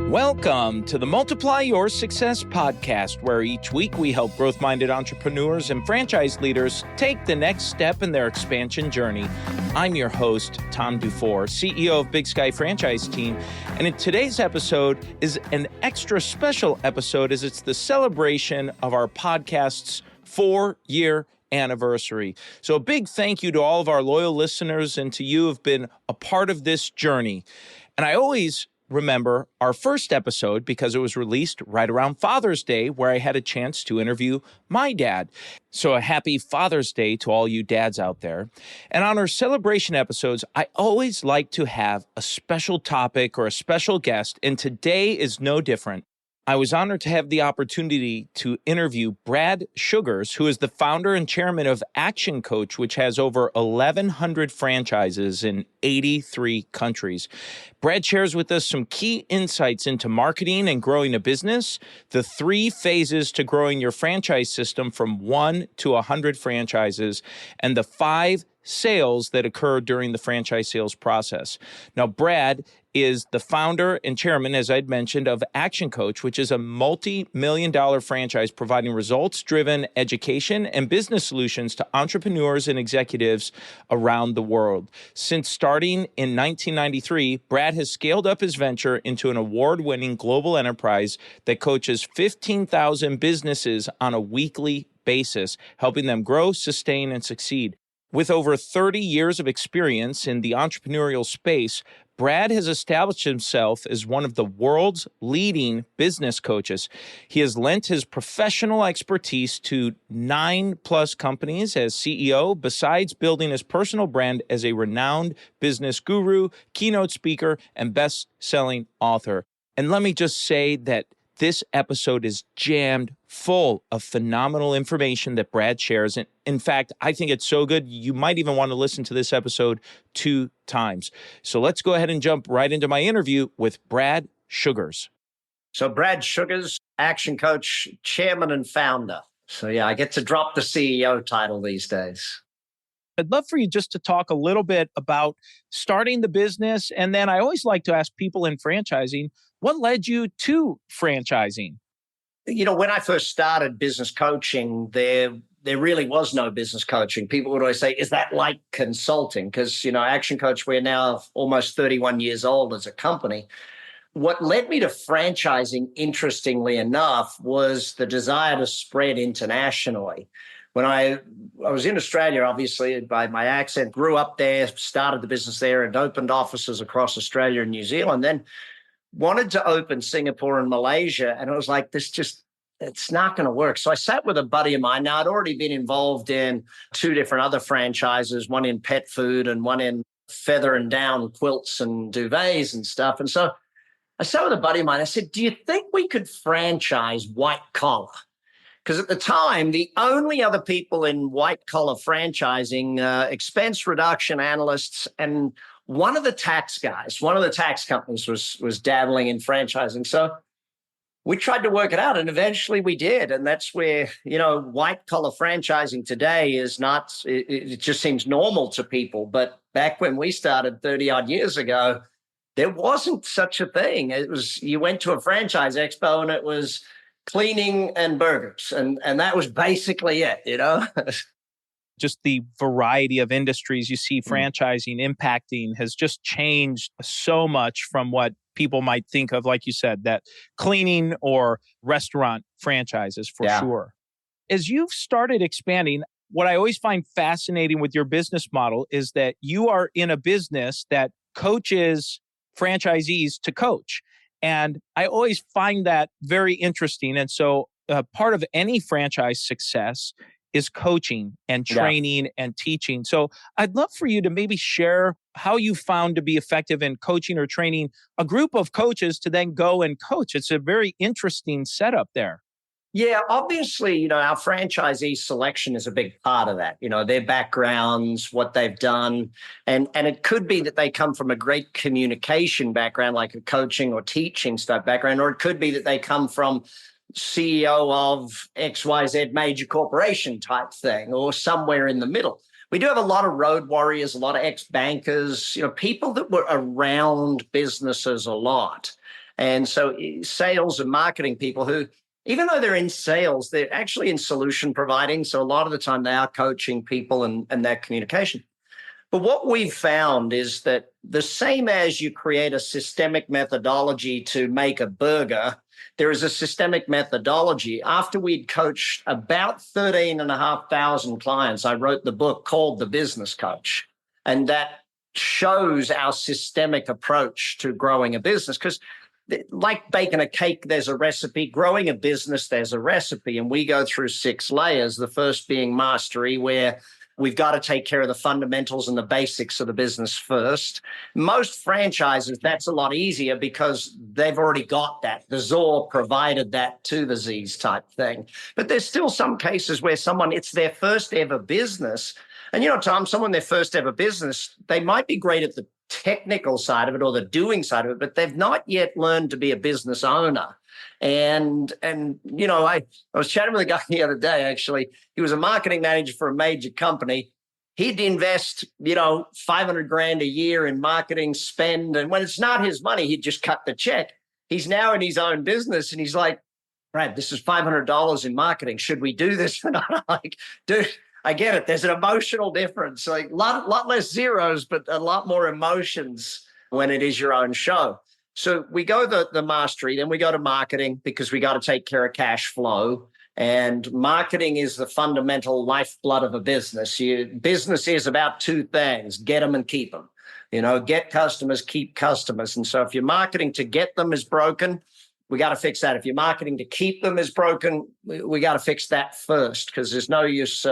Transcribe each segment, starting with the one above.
Welcome to the Multiply Your Success podcast, where each week we help growth-minded entrepreneurs and franchise leaders take the next step in their expansion journey. I'm your host, Tom Dufour, CEO of Big Sky Franchise Team, and in today's episode is an extra special episode as it's the celebration of our podcast's 4-year anniversary. So a big thank you to all of our loyal listeners and to you who have been a part of this journey. And I always remember our first episode because it was released right around Father's Day, where I had a chance to interview my dad. So a happy Father's Day to all you dads out there. And on our celebration episodes, I always like to have a special topic or a special guest, and today is no different. I was honored to have the opportunity to interview Brad Sugars, who is the founder and chairman of ActionCOACH, which has over 1,100 franchises in 83 countries. Brad shares with us some key insights into marketing and growing a business, the 3 phases to growing your franchise system from 1 to 100 franchises, and the 5 sales that occur during the franchise sales process. Now, Brad is the founder and chairman, as I'd mentioned, of ActionCOACH, which is a multi-million-dollar franchise providing results-driven education and business solutions to entrepreneurs and executives around the world. Since starting in 1993, Brad has scaled up his venture into an award-winning global enterprise that coaches 15,000 businesses on a weekly basis, helping them grow, sustain, and succeed. With over 30 years of experience in the entrepreneurial space, Brad has established himself as one of the world's leading business coaches. He has lent his professional expertise to 9+ companies as CEO, besides building his personal brand as a renowned business guru, keynote speaker, and best-selling author. And let me just say that this episode is jammed full of phenomenal information that Brad shares. And in fact, I think it's so good, you might even want to listen to this episode 2 times. So let's go ahead and jump right into my interview with Brad Sugars. So Brad Sugars, ActionCOACH, chairman and founder. So yeah, I get to drop the CEO title these days. I'd love for you just to talk a little bit about starting the business. And then I always like to ask people in franchising, what led you to franchising? You know, when I first started business coaching, there really was no business coaching. People would always say, is that like consulting? Because, you know, ActionCOACH, we're now almost 31 years old as a company. What led me to franchising, interestingly enough, was the desire to spread internationally. When I was in Australia, obviously, by my accent, grew up there, started the business there and opened offices across Australia and New Zealand, then wanted to open Singapore and Malaysia. And it was like, it's not going to work. So I sat with a buddy of mine. Now, I'd already been involved in 2 different other franchises, one in pet food and one in feather and down quilts and duvets and stuff. And so I sat with a buddy of mine. I said, do you think we could franchise white collar? Because at the time, the only other people in white-collar franchising, expense reduction analysts, and one of the tax guys, one of the tax companies was dabbling in franchising. So we tried to work it out, and eventually we did. And that's where, you know, white-collar franchising today is not, it just seems normal to people. But back when we started 30-odd years ago, there wasn't such a thing. It was, you went to a franchise expo and it was cleaning and burgers. And that was basically it, you know? Just the variety of industries you see franchising impacting has just changed so much from what people might think of, like you said, that cleaning or restaurant franchises for sure. As you've started expanding, what I always find fascinating with your business model is that you are in a business that coaches franchisees to coach. And I always find that very interesting. And so part of any franchise success is coaching and training and teaching. So I'd love for you to maybe share how you found to be effective in coaching or training a group of coaches to then go and coach. It's a very interesting setup there. Yeah, obviously, you know, our franchisee selection is a big part of that. You know, their backgrounds, what they've done. And it could be that they come from a great communication background, like a coaching or teaching type background, or it could be that they come from CEO of XYZ major corporation type thing, or somewhere in the middle. We do have a lot of road warriors, a lot of ex-bankers, you know, people that were around businesses a lot. And so sales and marketing people who, even though they're in sales, they're actually in solution providing. So a lot of the time they are coaching people and that communication. But what we've found is that the same as you create a systemic methodology to make a burger, there is a systemic methodology. After we'd coached about 13,500 clients, I wrote the book called The Business Coach. And that shows our systemic approach to growing a business. Because like baking a cake, there's a recipe. Growing a business, there's a recipe. And we go through 6 layers, the first being mastery, where we've got to take care of the fundamentals and the basics of the business first. Most franchises, that's a lot easier because they've already got that. The ZOR provided that to the Z's type thing. But there's still some cases where it's their first ever business. And Tom, someone their first ever business, they might be great at the technical side of it or the doing side of it, but they've not yet learned to be a business owner. And I was chatting with a guy the other day, actually. He was a marketing manager for a major company. He'd invest, 500 grand a year in marketing spend. And when it's not his money, he'd just cut the check. He's now in his own business and he's like, Brad, this is $500 in marketing. Should we do this? And I'm like, dude, I get it. There's an emotional difference, like a lot less zeros, but a lot more emotions when it is your own show. So we go the mastery, then we go to marketing because we got to take care of cash flow. And marketing is the fundamental lifeblood of a business. Business is about 2 things: get them and keep them. Get customers, keep customers. And so if your marketing to get them is broken, we got to fix that. If your marketing to keep them is broken, we got to fix that first, because there's no use.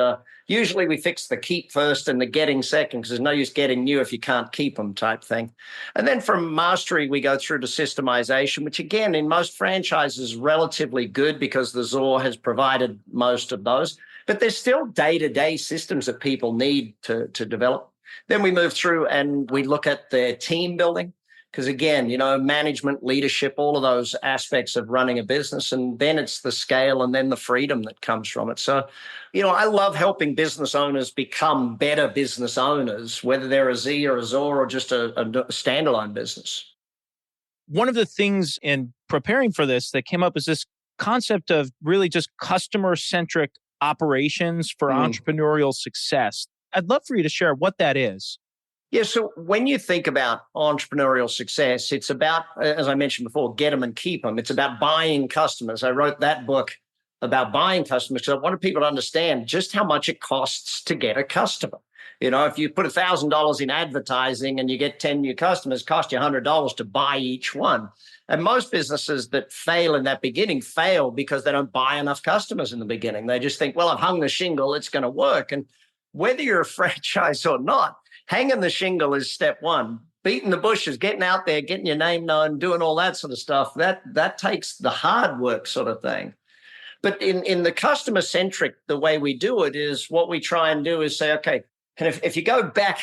Usually we fix the keep first and the getting second, because there's no use getting new if you can't keep them type thing. And then from mastery, we go through to systemization, which again, in most franchises is relatively good because the ZOR has provided most of those. But there's still day-to-day systems that people need to develop. Then we move through and we look at their team building. Because again, management, leadership, all of those aspects of running a business, and then it's the scale and then the freedom that comes from it. So, I love helping business owners become better business owners, whether they're a Z or a ZOR or just a standalone business. One of the things in preparing for this that came up is this concept of really just customer-centric operations for entrepreneurial success. I'd love for you to share what that is. Yeah, so when you think about entrepreneurial success, it's about, as I mentioned before, get them and keep them. It's about buying customers. I wrote that book about buying customers because I wanted people to understand just how much it costs to get a customer. If you put $1,000 in advertising and you get 10 new customers, it costs you $100 to buy each one. And most businesses that fail in that beginning fail because they don't buy enough customers in the beginning. They just think, well, I've hung the shingle, it's going to work. And whether you're a franchise or not, hanging the shingle is step one. Beating the bushes, getting out there, getting your name known, doing all that sort of stuff, that takes the hard work sort of thing. But in the customer-centric, the way we do it is what we try and do is say, okay, and if you go back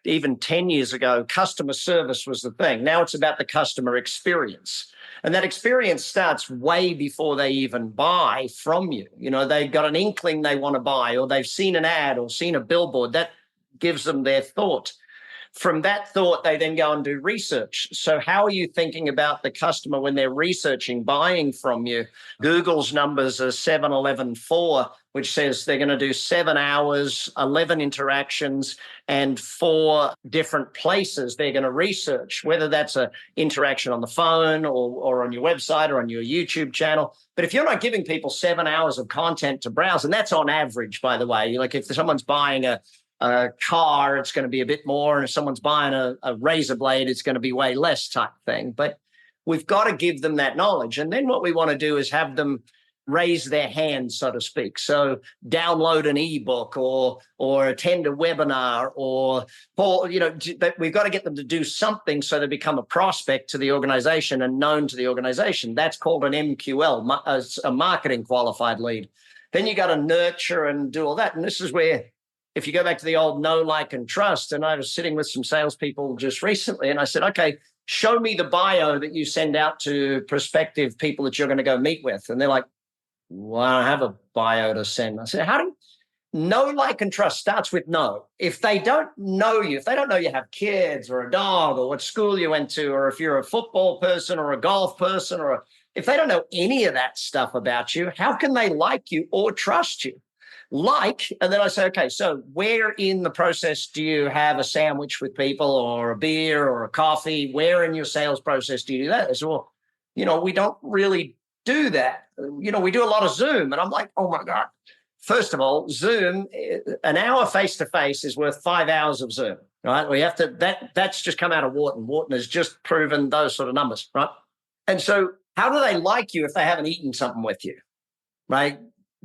even 10 years ago, customer service was the thing. Now it's about the customer experience. And that experience starts way before they even buy from you. They've got an inkling they want to buy, or they've seen an ad or seen a billboard. That gives them their thought. From that thought, they then go and do research. So how are you thinking about the customer when they're researching, buying from you? Google's numbers are 7-11-4, which says they're going to do 7 hours, 11 interactions, and 4 different places they're going to research, whether that's an interaction on the phone or on your website or on your YouTube channel. But if you're not giving people 7 hours of content to browse, and that's on average, by the way, like if someone's buying a car, it's going to be a bit more. And if someone's buying a razor blade, it's going to be way less type thing. But we've got to give them that knowledge. And then what we want to do is have them raise their hand, so to speak. So download an ebook or attend a webinar we've got to get them to do something so they become a prospect to the organization and known to the organization. That's called an MQL, a marketing qualified lead. Then you got to nurture and do all that. And this is where, if you go back to the old know, like, and trust, and I was sitting with some salespeople just recently, and I said, okay, show me the bio that you send out to prospective people that you're going to go meet with. And they're like, well, I don't have a bio to send. I said, know, like, and trust starts with know. If they don't know you, if they don't know you have kids or a dog or what school you went to, or if you're a football person or a golf person, if they don't know any of that stuff about you, how can they like you or trust you? Like, and then I say, okay, so where in the process do you have a sandwich with people or a beer or a coffee? Where in your sales process do you do that? They say, well, we don't really do that. We do a lot of Zoom. And I'm like, oh my God. First of all, Zoom, an hour face-to-face is worth 5 hours of Zoom, right? We have to, that's just come out of Wharton. Wharton has just proven those sort of numbers, right? And so how do they like you if they haven't eaten something with you, right?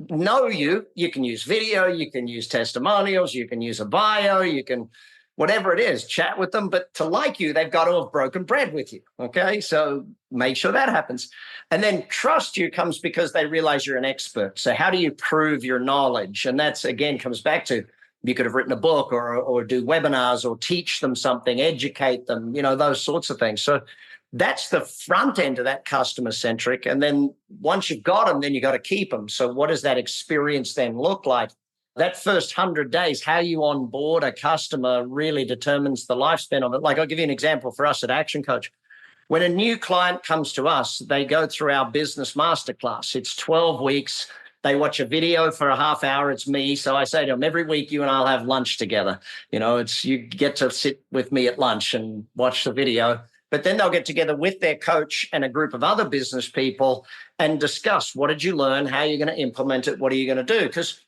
Know you can use video, you can use testimonials, you can use a bio, you can, whatever it is, chat with them. But to like you, they've got to have broken bread with you, okay? So make sure that happens. And then trust you comes because they realize you're an expert. So how do you prove your knowledge? And that's, again, comes back to, you could have written a book or do webinars or teach them something, educate them, those sorts of things. So that's the front end of that customer centric. And then once you've got them, then you got to keep them. So what does that experience then look like? That first 100 days, how you onboard a customer really determines the lifespan of it. Like, I'll give you an example for us at ActionCOACH. When a new client comes to us, they go through our business masterclass. It's 12 weeks. They watch a video for a half hour. It's me. So I say to them, every week you and I'll have lunch together. You get to sit with me at lunch and watch the video. But then they'll get together with their coach and a group of other business people and discuss, what did you learn? How are you going to implement it? What are you going to do? Because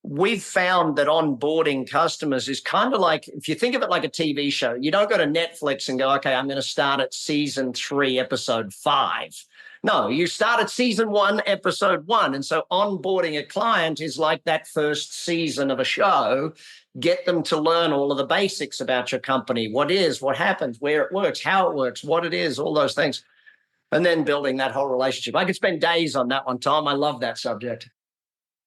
we've found that onboarding customers is kind of like, if you think of it like a TV show, you don't go to Netflix and go, okay, I'm going to start at season 3, episode 5. No, you start at season 1, episode 1. And so onboarding a client is like that first season of a show. Get them to learn all of the basics about your company, what is, what happens, where it works, how it works, what it is, all those things. And then building that whole relationship. I could spend days on that one, Tom. I love that subject.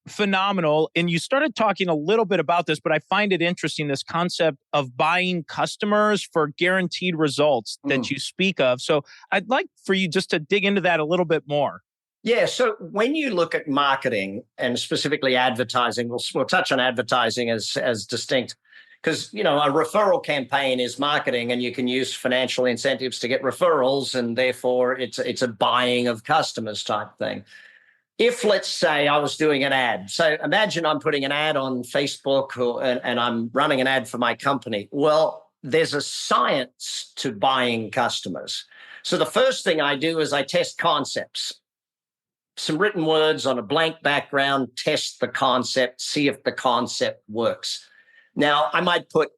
Phenomenal. And you started talking a little bit about this, but I find it interesting, this concept of buying customers for guaranteed results that you speak of. So I'd like for you just to dig into that a little bit more. Yeah. So when you look at marketing and specifically advertising, we'll touch on advertising as distinct, because, a referral campaign is marketing and you can use financial incentives to get referrals. And therefore it's a buying of customers type thing. If, let's say, I was doing an ad, so imagine I'm putting an ad on Facebook and I'm running an ad for my company. Well, there's a science to buying customers. So the first thing I do is I test concepts. Some written words on a blank background, test the concept, see if the concept works. Now, I might put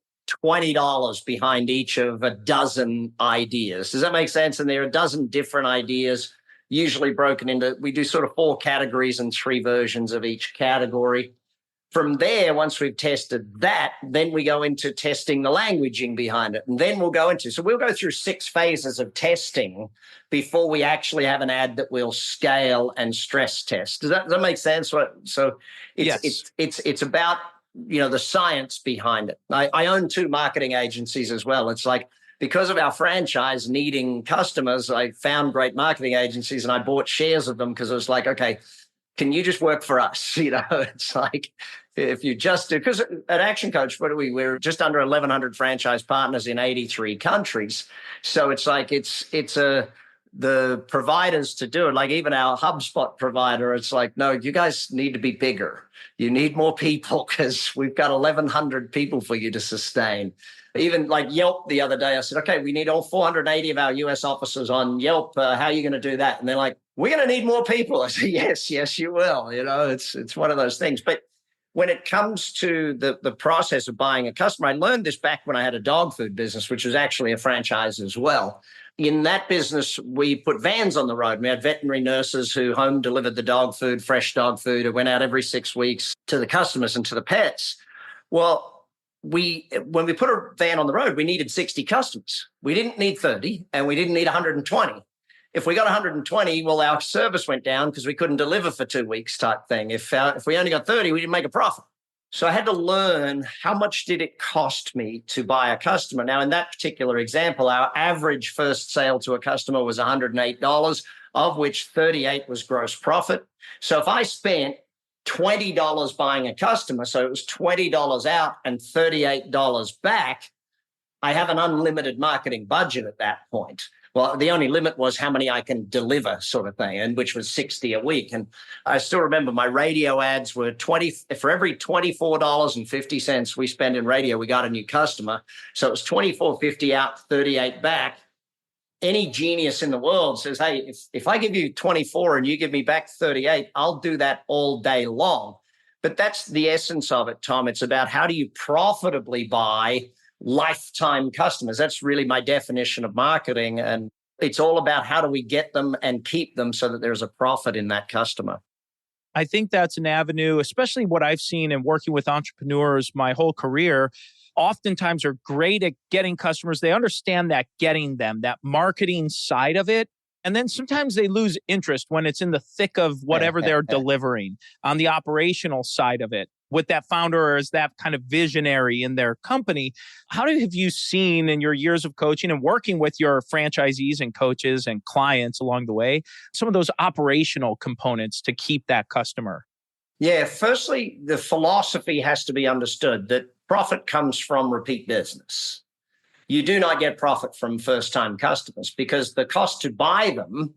$20 behind each of a dozen ideas. Does that make sense? And there are a dozen different ideas, usually broken into, we do sort of 4 categories and 3 versions of each category. From there, once we've tested that, then we go into testing the languaging behind it. And then we'll go through 6 phases of testing before we actually have an ad that we'll scale and stress test. Does that make sense? So it's about, the science behind it. I own 2 marketing agencies as well. It's like, because of our franchise needing customers, I found great marketing agencies and I bought shares of them because it was like, okay, can you just work for us? It's like, if you just do, because at ActionCOACH, we're just under 1,100 franchise partners in 83 countries. So it's like, the providers to do it, like even our HubSpot provider, it's like, no, you guys need to be bigger. You need more people because we've got 1,100 people for you to sustain. Even like Yelp the other day, I said, okay, we need all 480 of our US offices on Yelp. How are you going to do that? And they're like, we're going to need more people. I said, yes, you will. It's one of those things. But when it comes to the process of buying a customer, I learned this back when I had a dog food business, which was actually a franchise as well. In that business, we put vans on the road. We had veterinary nurses who home delivered the dog food, fresh dog food. It went out every 6 weeks to the customers and to the pets. Well, when we put a van on the road, we needed 60 customers. We didn't need 30 and we didn't need 120. If we got 120, well, our service went down because we couldn't deliver for 2 weeks type thing. If we only got 30, we didn't make a profit. So I had to learn, how much did it cost me to buy a customer? Now, in that particular example, our average first sale to a customer was $108, of which 38 was gross profit. So if I spent $20 buying a customer. So it was $20 out and $38 back. I have an unlimited marketing budget at that point. Well, the only limit was how many I can deliver, sort of thing, and which was 60 a week. And I still remember my radio ads were 20 for every $24.50 we spend in radio, we got a new customer. So it was $24.50 out, 38 back. Any genius in the world says, hey, if I give you 24 and you give me back 38, I'll do that all day long. But that's the essence of it, Tom. It's about how do you profitably buy lifetime customers. That's really my definition of marketing. And it's all about how do we get them and keep them so that there's a profit in that customer. I think that's an avenue, especially what I've seen in working with entrepreneurs my whole career. Oftentimes are great at getting customers. They understand that getting them, that marketing side of it. And then sometimes they lose interest when it's in the thick of whatever they're delivering on the operational side of it. With that founder or as that kind of visionary in their company, how have you seen in your years of coaching and working with your franchisees and coaches and clients along the way, some of those operational components to keep that customer? Yeah, firstly, the philosophy has to be understood that profit comes from repeat business. You do not get profit from first-time customers because the cost to buy them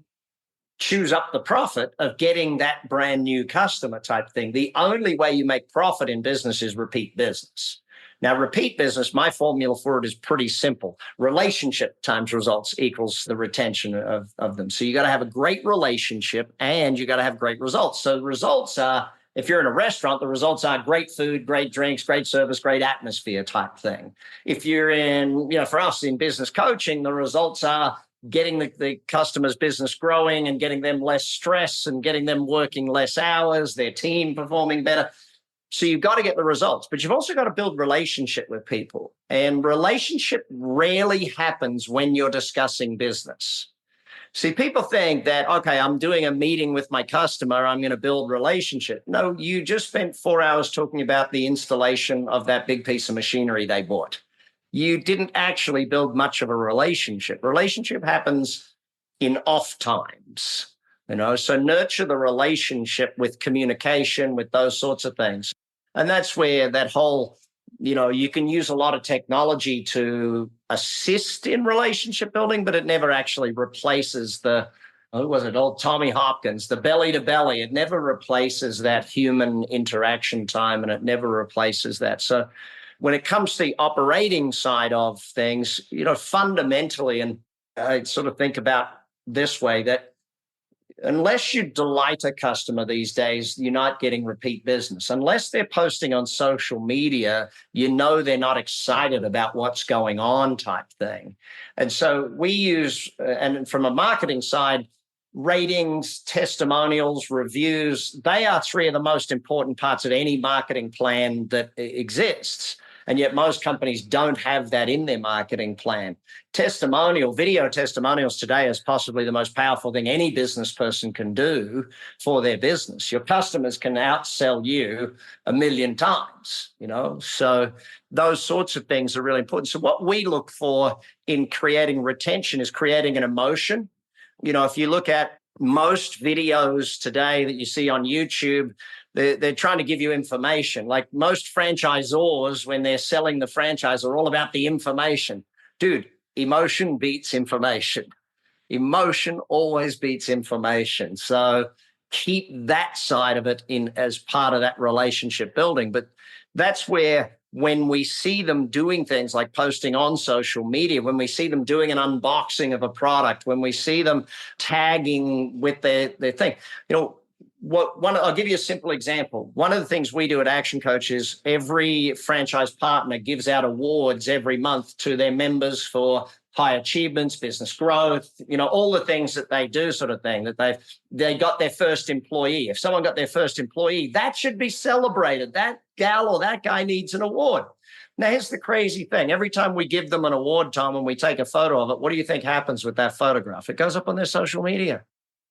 chews up the profit of getting that brand new customer type thing. The only way you make profit in business is repeat business. Now, repeat business, my formula for it is pretty simple. Relationship times results equals the retention of them. So you got to have a great relationship and you got to have great results. So the results are, if you're in a restaurant, the results are great food, great drinks, great service, great atmosphere type thing. If you're in, for us in business coaching, the results are getting the customer's business growing and getting them less stress and getting them working less hours, their team performing better. So you've got to get the results, but you've also got to build relationship with people. And relationship rarely happens when you're discussing business. See, people think that, okay, I'm doing a meeting with my customer, I'm going to build relationship. No, you just spent 4 hours talking about the installation of that big piece of machinery they bought. You didn't actually build much of a relationship. Relationship happens in off times, so nurture the relationship with communication, with those sorts of things. And that's where that whole, you can use a lot of technology to assist in relationship building, but it never actually replaces old Tommy Hopkins, the belly to belly. It never replaces that human interaction time, and it never replaces that. So when it comes to the operating side of things, fundamentally, and I sort of think about this way, that unless you delight a customer these days, you're not getting repeat business. Unless they're posting on social media, they're not excited about what's going on type thing. And so we use, and from a marketing side, ratings, testimonials, reviews, they are three of the most important parts of any marketing plan that exists. And yet most companies don't have that in their marketing plan. Video testimonials today is possibly the most powerful thing any business person can do for their business. Your customers can outsell you 1,000,000 times, So those sorts of things are really important. So what we look for in creating retention is creating an emotion. If you look at most videos today that you see on YouTube, they're trying to give you information. Like most franchisors, when they're selling the franchise, are all about the information. Dude, emotion beats information. Emotion always beats information. So keep that side of it in as part of that relationship building. But that's where when we see them doing things like posting on social media, when we see them doing an unboxing of a product, when we see them tagging with their thing, I'll give you a simple example. One of the things we do at ActionCOACH is every franchise partner gives out awards every month to their members for high achievements, business growth, all the things that they do, sort of thing, that they got their first employee. If someone got their first employee, that should be celebrated. That gal or that guy needs an award. Now, here's the crazy thing. Every time we give them an award, Tom, and we take a photo of it, what do you think happens with that photograph? It goes up on their social media.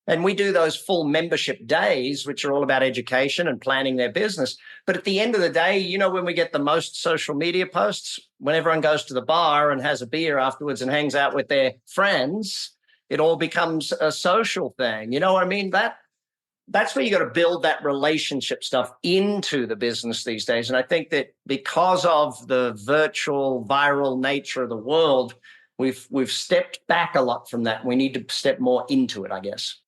And we do those full membership days, which are all about education and planning their business. But at the end of the day, when we get the most social media posts, when everyone goes to the bar and has a beer afterwards and hangs out with their friends, it all becomes a social thing. You know what I mean? that's where you got to build that relationship stuff into the business these days. And I think that because of the virtual viral nature of the world, we've stepped back a lot from that. We need to step more into it, I guess.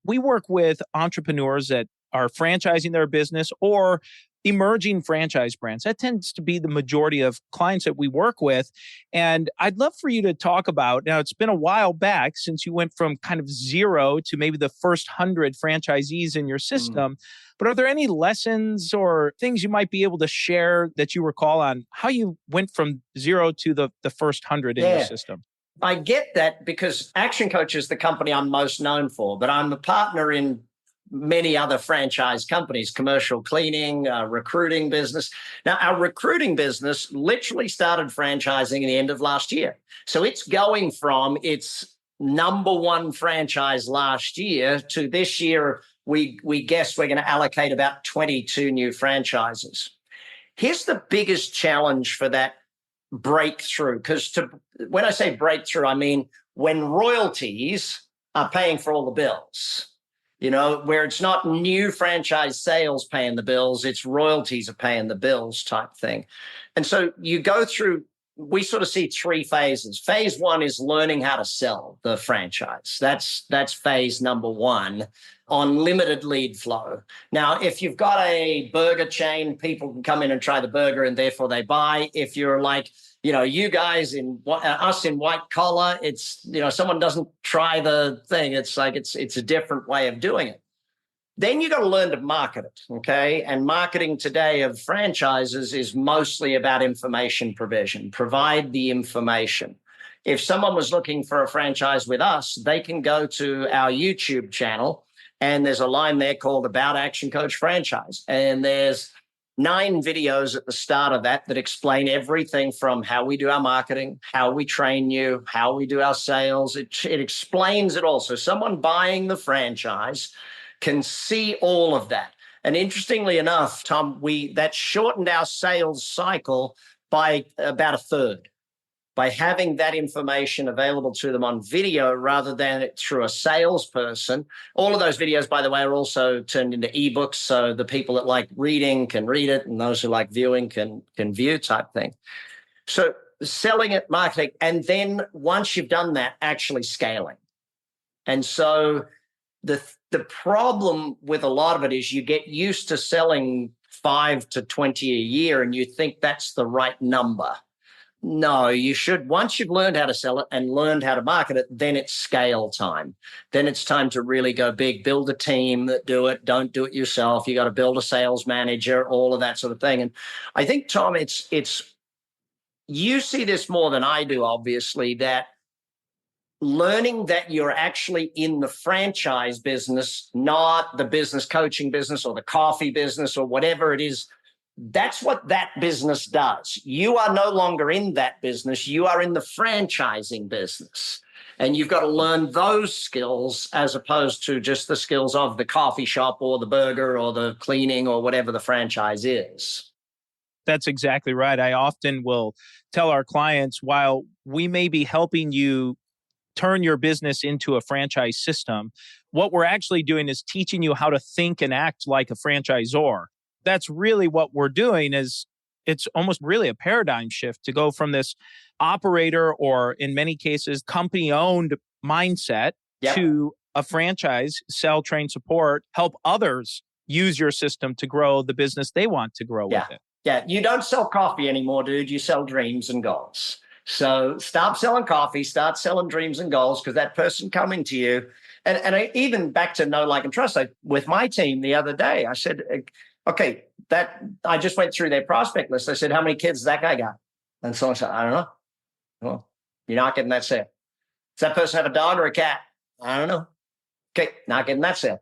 We work with entrepreneurs that are franchising their business or emerging franchise brands. That tends to be the majority of clients that we work with. And I'd love for you to talk about, now it's been a while back since you went from kind of zero to maybe the first 100 franchisees in your system, but are there any lessons or things you might be able to share that you recall on how you went from zero to the first 100 in your system? I get that because ActionCOACH is the company I'm most known for, but I'm a partner in many other franchise companies, commercial cleaning, recruiting business. Now, our recruiting business literally started franchising at the end of last year. So it's going from its number one franchise last year to this year, we guess we're going to allocate about 22 new franchises. Here's the biggest challenge for that breakthrough, because when I say breakthrough, I mean when royalties are paying for all the bills. Where it's not new franchise sales paying the bills, it's royalties are paying the bills type thing. And so you go through, we sort of see three phases. Phase one is learning how to sell the franchise. That's phase number one on limited lead flow. Now, if you've got a burger chain, people can come in and try the burger and therefore they buy. If you're like, you guys us in white collar, it's, someone doesn't try the thing. It's like, it's a different way of doing it. Then you got to learn to market it. Okay. And marketing today of franchises is mostly about information provision. Provide the information. If someone was looking for a franchise with us, they can go to our YouTube channel and there's a line there called About ActionCOACH Franchise. And there's 9 videos at the start of that explain everything from how we do our marketing, how we train you, how we do our sales. It explains it all. So someone buying the franchise can see all of that. And interestingly enough, Tom, that shortened our sales cycle by about a third by having that information available to them on video rather than through a salesperson. All of those videos, by the way, are also turned into ebooks. So the people that like reading can read it and those who like viewing can view type thing. So selling it, marketing, and then once you've done that, actually scaling. And so the problem with a lot of it is you get used to selling 5 to 20 a year and you think that's the right number. No, you should. Once you've learned how to sell it and learned how to market it, then it's scale time. Then it's time to really go big, build a team that do it. Don't do it yourself. You got to build a sales manager, all of that sort of thing. And I think, Tom, it's you see this more than I do, obviously, that learning that you're actually in the franchise business, not the business coaching business or the coffee business or whatever it is. That's what that business does. You are no longer in that business. You are in the franchising business. And you've got to learn those skills as opposed to just the skills of the coffee shop or the burger or the cleaning or whatever the franchise is. That's exactly right. I often will tell our clients, while we may be helping you turn your business into a franchise system, what we're actually doing is teaching you how to think and act like a franchisor. That's really what we're doing. Is it's almost really a paradigm shift to go from this operator or in many cases company-owned mindset to a franchise, sell, train, support, help others use your system to grow the business they want to grow with it. Yeah, you don't sell coffee anymore, dude. You sell dreams and goals. So stop selling coffee, start selling dreams and goals, because that person coming to you, and I, even back to know, like, and trust, with my team the other day, I said, okay, that I just went through their prospect list. I said, how many kids does that guy got? And someone said, I don't know. Well, you're not getting that sale. Does that person have a dog or a cat? I don't know. Okay, not getting that sale.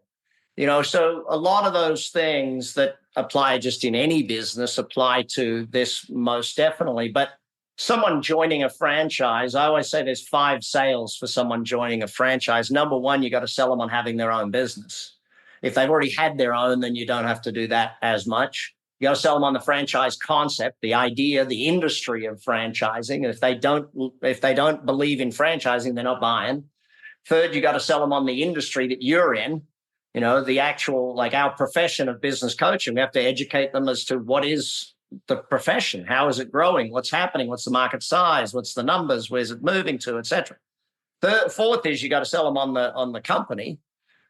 So a lot of those things that apply just in any business apply to this most definitely. But someone joining a franchise, I always say there's 5 sales for someone joining a franchise. Number one, you got to sell them on having their own business. If they've already had their own, then you don't have to do that as much. You got to sell them on the franchise concept, the idea, the industry of franchising. And if they don't believe in franchising, they're not buying. Third, you got to sell them on the industry that you're in. The actual, like our profession of business coaching, we have to educate them as to what is the profession, how is it growing, what's happening, what's the market size, what's the numbers, where's it moving to, etc. Fourth is you got to sell them on the company,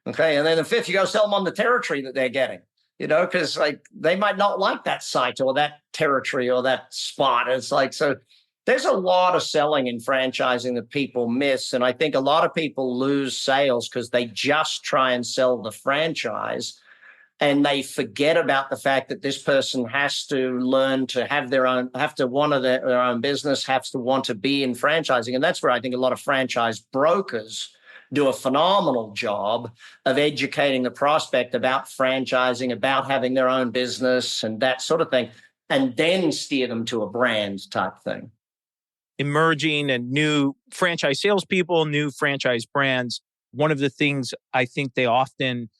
okay, and then the fifth, you got to sell them on the territory that they're getting, because like they might not like that site or that territory or that spot. It's like, so there's a lot of selling in franchising that people miss. And I think a lot of people lose sales because they just try and sell the franchise and they forget about the fact that this person has to learn to have their own, have to want their own business, has to want to be in franchising. And that's where I think a lot of franchise brokers do a phenomenal job of educating the prospect about franchising, about having their own business and that sort of thing, and then steer them to a brand type thing. Emerging and new franchise salespeople, new franchise brands, one of the things I think they often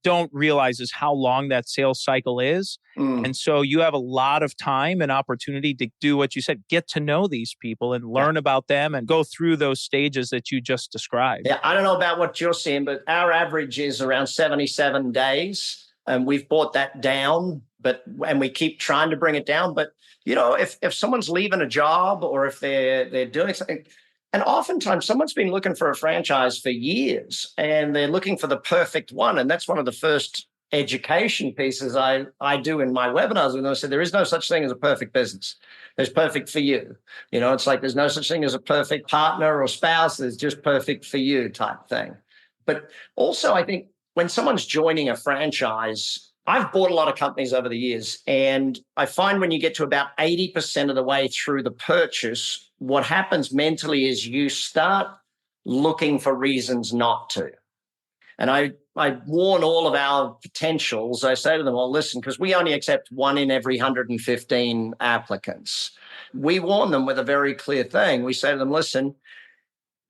don't realize is how long that sales cycle is. And so you have a lot of time and opportunity to do what you said, get to know these people and learn about them and go through those stages that you just described. Yeah, I don't know about what you're seeing, but our average is around 77 days. And we've brought that down, and we keep trying to bring it down. But, if someone's leaving a job or if they're doing something, and oftentimes someone's been looking for a franchise for years and they're looking for the perfect one. And that's one of the first education pieces I do in my webinars. And I said, there is no such thing as a perfect business. There's perfect for you. It's like there's no such thing as a perfect partner or spouse. There's just perfect for you type thing. But also, I think when someone's joining a franchise, I've bought a lot of companies over the years, and I find when you get to about 80% of the way through the purchase, what happens mentally is you start looking for reasons not to. And I warn all of our potentials. I say to them, well, listen, because we only accept 1 in every 115 applicants. We warn them with a very clear thing. We say to them, listen,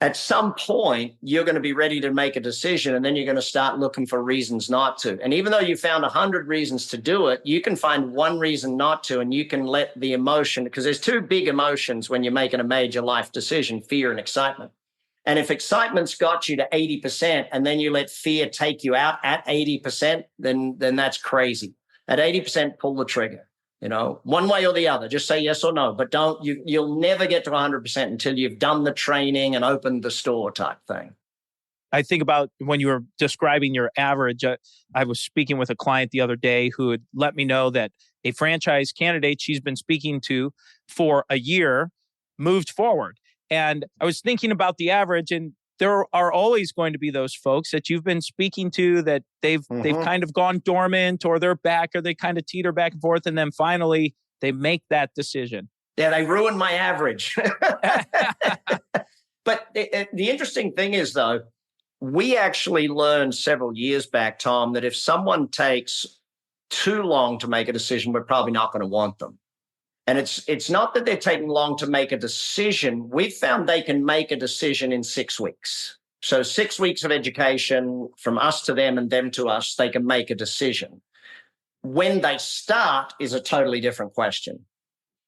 at some point, you're going to be ready to make a decision, and then you're going to start looking for reasons not to. And even though you found 100 reasons to do it, you can find one reason not to, and you can let the emotion, because there's 2 big emotions when you're making a major life decision, fear and excitement. And if excitement's got you to 80% and then you let fear take you out at 80%, then that's crazy. At 80%, pull the trigger. One way or the other, just say yes or no, but you'll never get to 100% until you've done the training and opened the store type thing. I think about when you were describing your average, I was speaking with a client the other day who had let me know that a franchise candidate she's been speaking to for a year moved forward. And I was thinking about the average, and there are always going to be those folks that you've been speaking to that they've kind of gone dormant, or they're back, or they kind of teeter back and forth. And then finally they make that decision. Yeah, they ruined my average. But the interesting thing is, though, we actually learned several years back, Tom, that if someone takes too long to make a decision, we're probably not going to want them. And it's not that they're taking long to make a decision. We've found they can make a decision in 6 weeks. So 6 weeks of education from us to them and them to us, they can make a decision. When they start is a totally different question.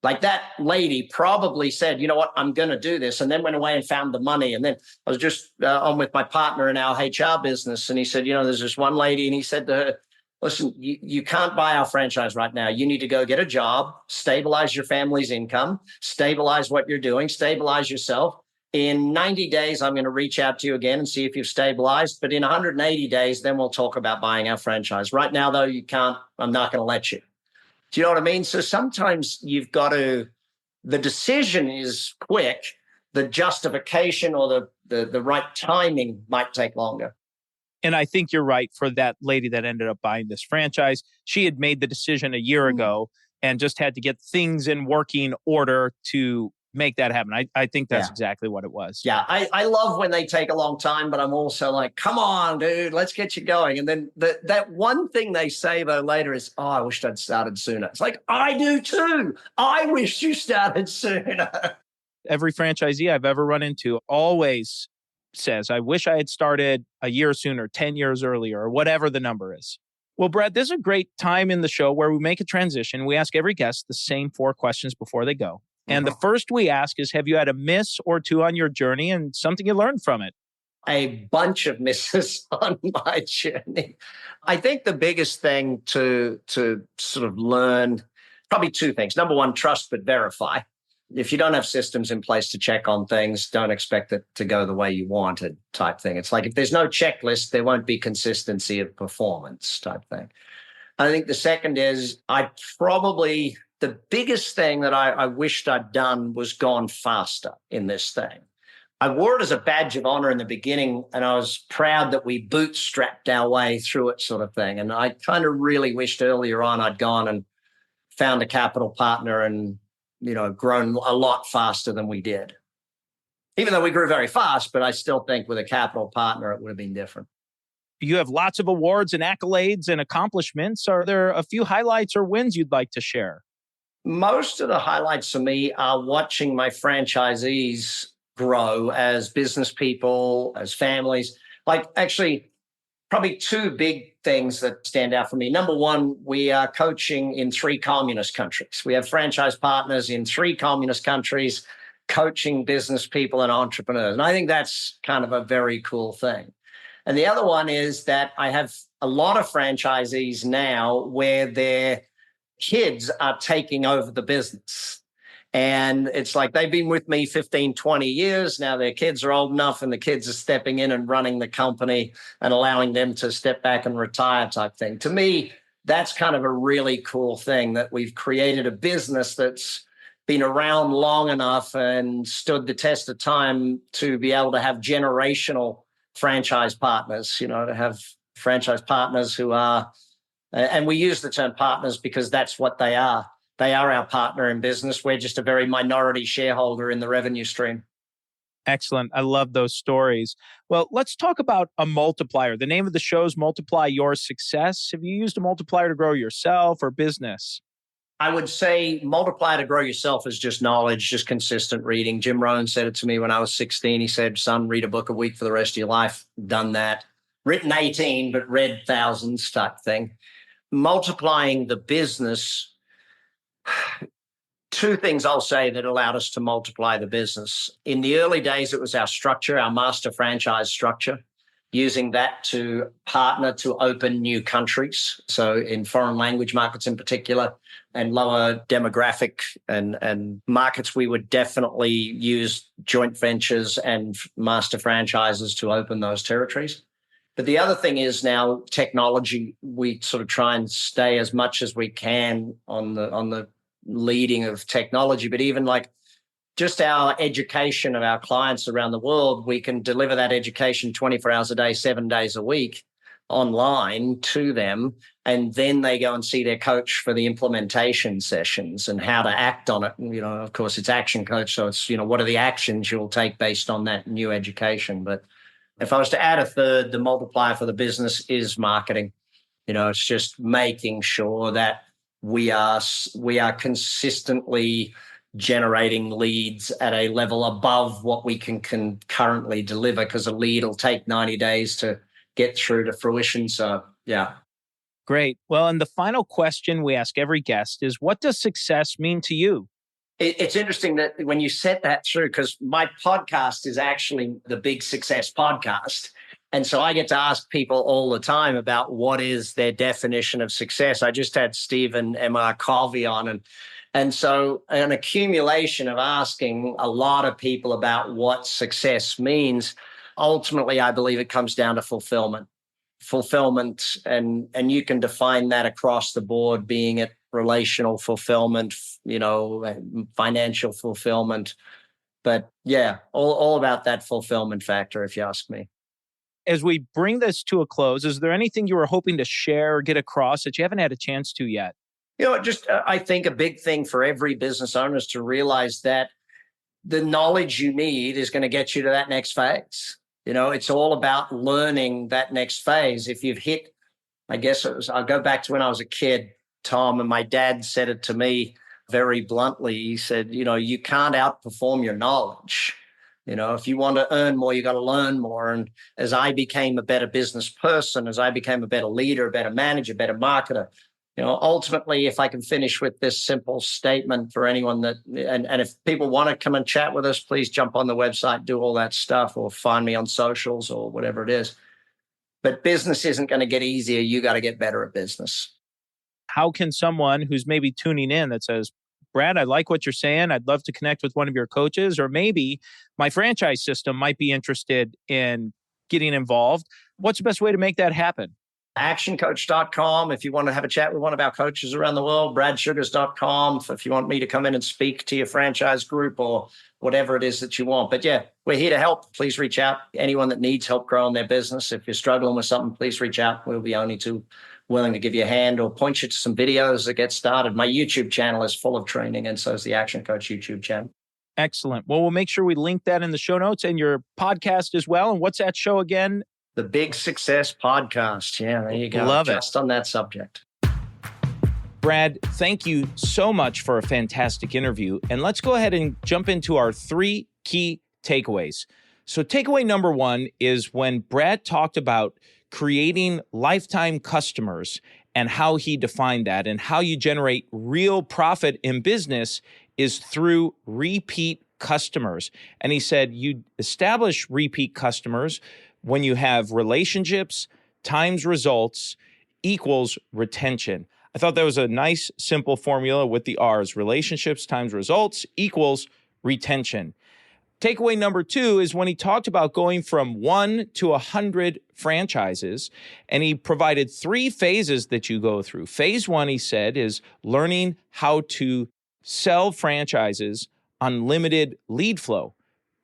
Like that lady probably said, you know what, I'm going to do this, and then went away and found the money. And then I was just on with my partner in our HR business, and he said, there's this one lady, and he said to her, listen, you can't buy our franchise right now. You need to go get a job, stabilize your family's income, stabilize what you're doing, stabilize yourself. In 90 days, I'm going to reach out to you again and see if you've stabilized. But in 180 days, then we'll talk about buying our franchise. Right now, though, you can't. I'm not going to let you. Do you know what I mean? So sometimes you've got to, the decision is quick. The justification or the right timing might take longer. And I think you're right for that lady that ended up buying this franchise. She had made the decision a year ago and just had to get things in working order to make that happen. I think that's exactly what it was. Yeah, I love when they take a long time, but I'm also like, come on, dude, let's get you going. And then that one thing they say, though, later is, oh, I wished I'd started sooner. It's like, I do too. I wish you started sooner. Every franchisee I've ever run into always says, I wish I had started a year sooner, 10 years earlier, or whatever the number is. Well, Brad, this is a great time in the show where we make a transition. We ask every guest the same 4 questions before they go. And the first we ask is, have you had a miss or two on your journey and something you learned from it? a bunch of misses on my journey. I think the biggest thing to sort of learn, probably two things. Number one, trust but verify. If you don't have systems in place to check on things, don't expect it to go the way you wanted type thing. It's like if there's no checklist, there won't be consistency of performance type thing. I think the second is the biggest thing that I wished I'd done was gone faster in this thing. I wore it as a badge of honor in the beginning, and I was proud that we bootstrapped our way through it sort of thing. And I kind of really wished earlier on I'd gone and found a capital partner and, grown a lot faster than we did. Even though we grew very fast, but I still think with a capital partner, it would have been different. You have lots of awards and accolades and accomplishments. Are there a few highlights or wins you'd like to share? Most of the highlights for me are watching my franchisees grow as business people, as families. Like actually, probably two big things that stand out for me. Number one, we are coaching in 3 communist countries. We have franchise partners in 3 communist countries coaching business people and entrepreneurs. And I think that's kind of a very cool thing. And the other one is that I have a lot of franchisees now where their kids are taking over the business. And it's like they've been with me 15, 20 years. Now their kids are old enough and the kids are stepping in and running the company and allowing them to step back and retire type thing. To me, that's kind of a really cool thing that we've created a business that's been around long enough and stood the test of time to be able to have generational franchise partners, to have franchise partners who are, and we use the term partners because that's what they are. They are our partner in business. We're just a very minority shareholder in the revenue stream. Excellent. I love those stories. Well, let's talk about a multiplier. The name of the show is Multiply Your Success. Have you used a multiplier to grow yourself or business? I would say multiplier to grow yourself is just knowledge, just consistent reading. Jim Rohn said it to me when I was 16. He said, son, read a book a week for the rest of your life. Done that. Written 18, but read thousands type thing. Multiplying the business, two things I'll say that allowed us to multiply the business. In the early days, it was our structure, our master franchise structure, using that to partner to open new countries. So in foreign language markets in particular, and lower demographic and markets, we would definitely use joint ventures and master franchises to open those territories. But the other thing is now technology, we sort of try and stay as much as we can on the leading of technology, but even like just our education of our clients around the world, we can deliver that education 24 hours a day, 7 days a week online to them. And then they go and see their coach for the implementation sessions and how to act on it. And, of course, it's ActionCOACH. So it's, what are the actions you'll take based on that new education? But if I was to add a third, the multiplier for the business is marketing. It's just making sure that we are consistently generating leads at a level above what we can currently deliver, because a lead will take 90 days to get through to fruition. So, yeah. Great. Well, and the final question we ask every guest is, what does success mean to you? It's interesting that when you set that through, because my podcast is actually the Big Success Podcast. And so I get to ask people all the time about what is their definition of success. I just had Stephen M.R. Covey on, and so an accumulation of asking a lot of people about what success means, ultimately, I believe it comes down to fulfillment. And you can define that across the board, being it relational fulfillment, financial fulfillment. But yeah, all about that fulfillment factor, if you ask me. As we bring this to a close, is there anything you were hoping to share or get across that you haven't had a chance to yet? I think a big thing for every business owner is to realize that the knowledge you need is going to get you to that next phase. It's all about learning that next phase. If you've hit, I'll go back to when I was a kid, Tom, and my dad said it to me very bluntly. He said, you can't outperform your knowledge. If you want to earn more, you got to learn more. And as I became a better business person, as I became a better leader, a better manager, better marketer, Ultimately, if I can finish with this simple statement for anyone and if people want to come and chat with us, please jump on the website, do all that stuff, or find me on socials or whatever it is. But business isn't going to get easier. You got to get better at business. How can someone who's maybe tuning in that says, Brad, I like what you're saying. I'd love to connect with one of your coaches, or maybe my franchise system might be interested in getting involved. What's the best way to make that happen? ActionCOACH.com if you want to have a chat with one of our coaches around the world, BradSugars.com if you want me to come in and speak to your franchise group or whatever it is that you want. But yeah, we're here to help. Please reach out. Anyone that needs help growing their business, if you're struggling with something, please reach out. We'll be only too willing to give you a hand or point you to some videos that get started. My YouTube channel is full of training, and so is the Action Coach YouTube channel. Excellent. Well, we'll make sure we link that in the show notes and your podcast as well. And what's that show again? The Big Success Podcast. Yeah, there you go. Love it. Just on that subject. Brad, thank you so much for a fantastic interview. And let's go ahead and jump into our 3 key takeaways. So takeaway number 1 is when Brad talked about creating lifetime customers and how he defined that, and how you generate real profit in business is through repeat customers. And he said you establish repeat customers when you have relationships times results equals retention. I thought that was a nice, simple formula with the R's. Relationships times results equals retention. Takeaway number 2 is when he talked about going from 1 to 100 franchises, and he provided 3 phases that you go through. Phase 1, he said, is learning how to sell franchises on limited lead flow.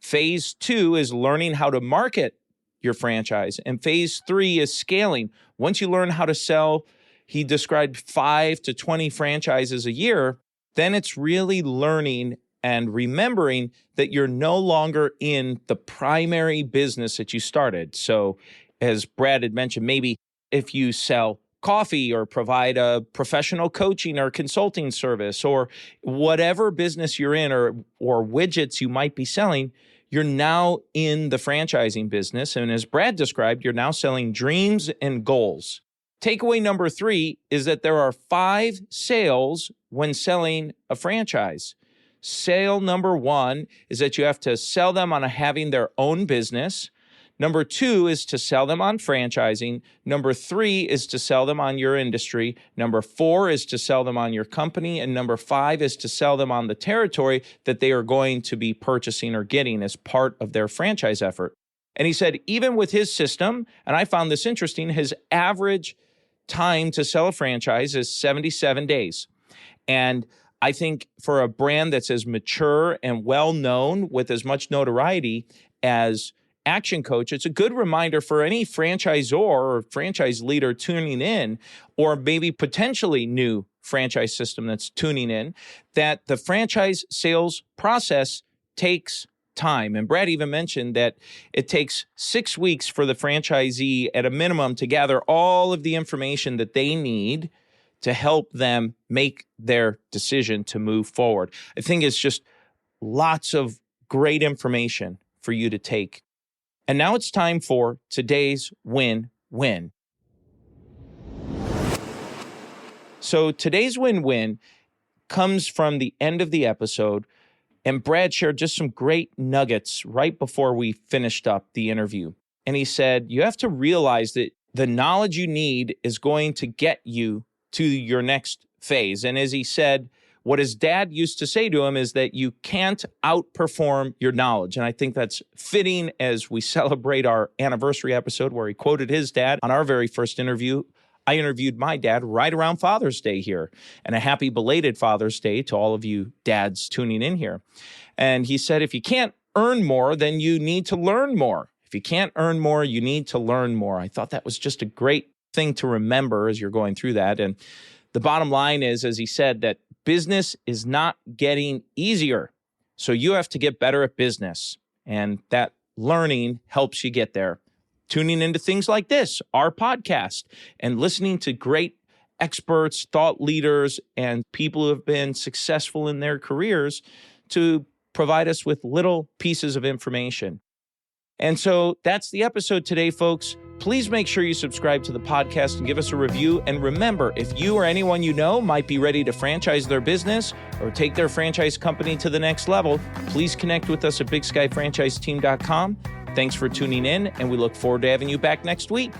Phase 2 is learning how to market your franchise. And phase 3 is scaling. Once you learn how to sell, he described 5 to 20 franchises a year, then it's really learning and remembering that you're no longer in the primary business that you started. So as Brad had mentioned, maybe if you sell coffee or provide a professional coaching or consulting service or whatever business you're in or widgets you might be selling, you're now in the franchising business. And as Brad described, you're now selling dreams and goals. Takeaway number 3 is that there are 5 sales when selling a franchise. Sale number 1 is that you have to sell them on having their own business. Number 2 is to sell them on franchising. Number 3 is to sell them on your industry. Number 4 is to sell them on your company. And number 5 is to sell them on the territory that they are going to be purchasing or getting as part of their franchise effort. And he said, even with his system, and I found this interesting, his average time to sell a franchise is 77 days. And I think for a brand that's as mature and well-known with as much notoriety as Action Coach, it's a good reminder for any franchisor or franchise leader tuning in, or maybe potentially new franchise system that's tuning in, that the franchise sales process takes time. And Brad even mentioned that it takes 6 weeks for the franchisee at a minimum to gather all of the information that they need to help them make their decision to move forward. I think it's just lots of great information for you to take. And now it's time for today's win-win. So today's win-win comes from the end of the episode, and Brad shared just some great nuggets right before we finished up the interview. And he said, you have to realize that the knowledge you need is going to get you to your next phase. And as he said, what his dad used to say to him is that you can't outperform your knowledge. And I think that's fitting as we celebrate our anniversary episode where he quoted his dad on our very first interview. I interviewed my dad right around Father's Day here. And a happy belated Father's Day to all of you dads tuning in here. And he said, if you can't earn more, then you need to learn more. If you can't earn more, you need to learn more. I thought that was just a great thing to remember as you're going through that. And the bottom line is, as he said, that business is not getting easier. So you have to get better at business. And that learning helps you get there. Tuning into things like this, our podcast, and listening to great experts, thought leaders, and people who have been successful in their careers to provide us with little pieces of information. And so that's the episode today, folks. Please make sure you subscribe to the podcast and give us a review. And remember, if you or anyone you know might be ready to franchise their business or take their franchise company to the next level, please connect with us at BigSkyFranchiseTeam.com. Thanks for tuning in, and we look forward to having you back next week.